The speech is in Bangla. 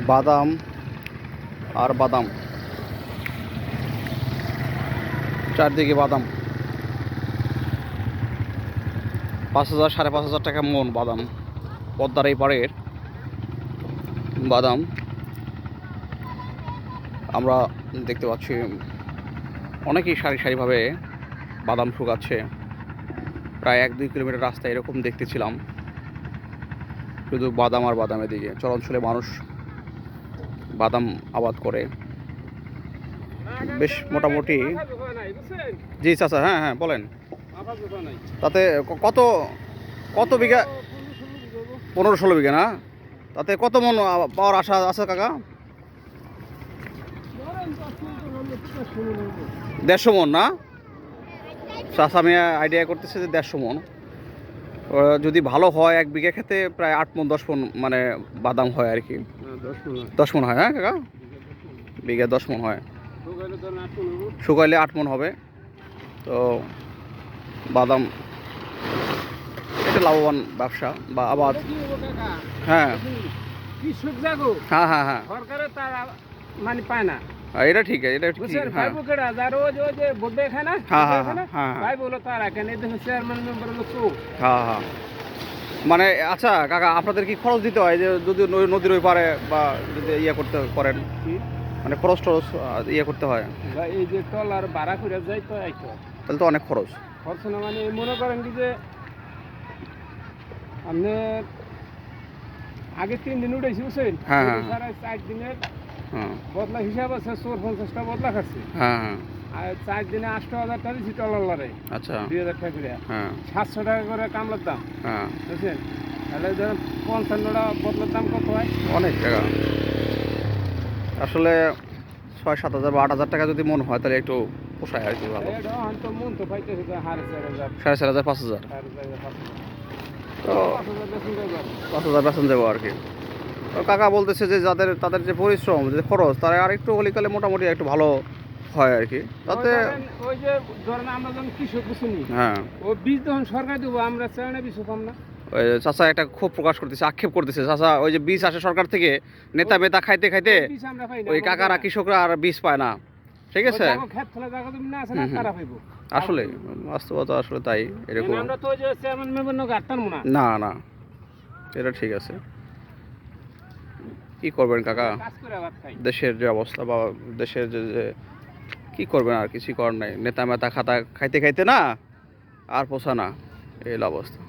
বাদাম আর বাদাম, চারদিকে বাদাম। 5,000 5,500 টাকা মন বাদাম। পদ্মার এই পাড়ের বাদাম আমরা দেখতে পাচ্ছি অনেকেই সারি সারিভাবে বাদাম শুকাচ্ছে। প্রায় 1-2 কিলোমিটার রাস্তা এরকম দেখতেছিলাম, শুধু বাদাম আর বাদামের দিকে। চরাঞ্চলে মানুষ বাদাম আবাদ করে বেশ মোটামুটি। জি চাচা, হ্যাঁ হ্যাঁ বলেন। তাতে কত কত বিঘা? 15-16 বিঘা না? তাতে কত মন পাওয়ার আশা আছে কাকা? 150 মন না? চাচা আমি আইডিয়া করতেছি যে 150 মন। যদি ভালো হয় 1 বিঘা খেতে প্রায় 8 মন 10 মন মানে বাদাম হয় আর কি। 10 মন হয়, হ্যাঁ কাকা? বিঘা 10 মন হয়, শুকাইলে 8 মন হবে। তো বাদাম এটা লাভবান ব্যবসা বা আবাদ। হ্যাঁ হ্যাঁ হ্যাঁ হ্যাঁ, সরকারের তার মানে পায় না। এটা ঠিক আছে, এটা ঠিক। হ্যাঁ হ্যাঁ হ্যাঁ, মানে আচ্ছা কাকা, আপনাদের কি খরচ দিতে হয় যে যদি নদীর ওই পারে বা যদি ইয়ে করতে করেন, মানে খরচ টরচ ইয়ে করতে হয়? এই যে টল আর ভাড়া করে যাই তো তাহলে তো অনেক খরচ। খরচ না মানে মনে করেন কি যে আপনি আগে 3 দিন উঠেছি বুঝছেন, 4 দিনের বদলা হিসাব আছে, 50টা বদলা খাচ্ছি। হ্যাঁ হ্যাঁ, আর 4 দিনে 8,000 টাকা দিচ্ছি টলারে। আচ্ছা, 2,000 টাকা করে। হ্যাঁ 700 টাকা করে কামলার দাম। হ্যাঁ, বুঝছেন, তাহলে ধরেন 55টা বদলার দাম কত হয়? অনেক টাকা। আসলে 6-7 হাজার বা 8,000 টাকা যদি মন হয় তাহলে একটু পোষায় আর কি, ভালো। মন তো পাইতেছে 4,500 4,500 5,000, 4,500 তো 5,000 বেতন দেবো আর কি। তো কাকা বলতেছে যে তাদের যে পরিশ্রম, যে খরচ, তারা আর একটু হলিকালে মোটামুটি একটু ভালো হয় আর কি। তাতে ওই যে ধরেন আমরা যখন কৃষক বুঝুনি, হ্যাঁ, ও বীজ যখন সরকার দেবো আমরা চাই বীজ পাম না। ওই চাচা একটা ক্ষোভ প্রকাশ করতেছে, আক্ষেপ করতেছে চাচা। ওই যে বীজ আসে সরকার থেকে, নেতা বেতা খাইতে খাইতে ওই কাকারা কৃষকরা আর বীজ পায় না। ঠিক আছে, আসলে বাস্তবতা আসলে তাই এরকম। না না, এটা ঠিক আছে। কি করবেন কাকা, দেশের যে অবস্থা বা দেশের যে কি করবেন, আর কিছু করার নাই। নেতা মেতা খাতা খাইতে খাইতে না আর পোষা না, এই অবস্থা।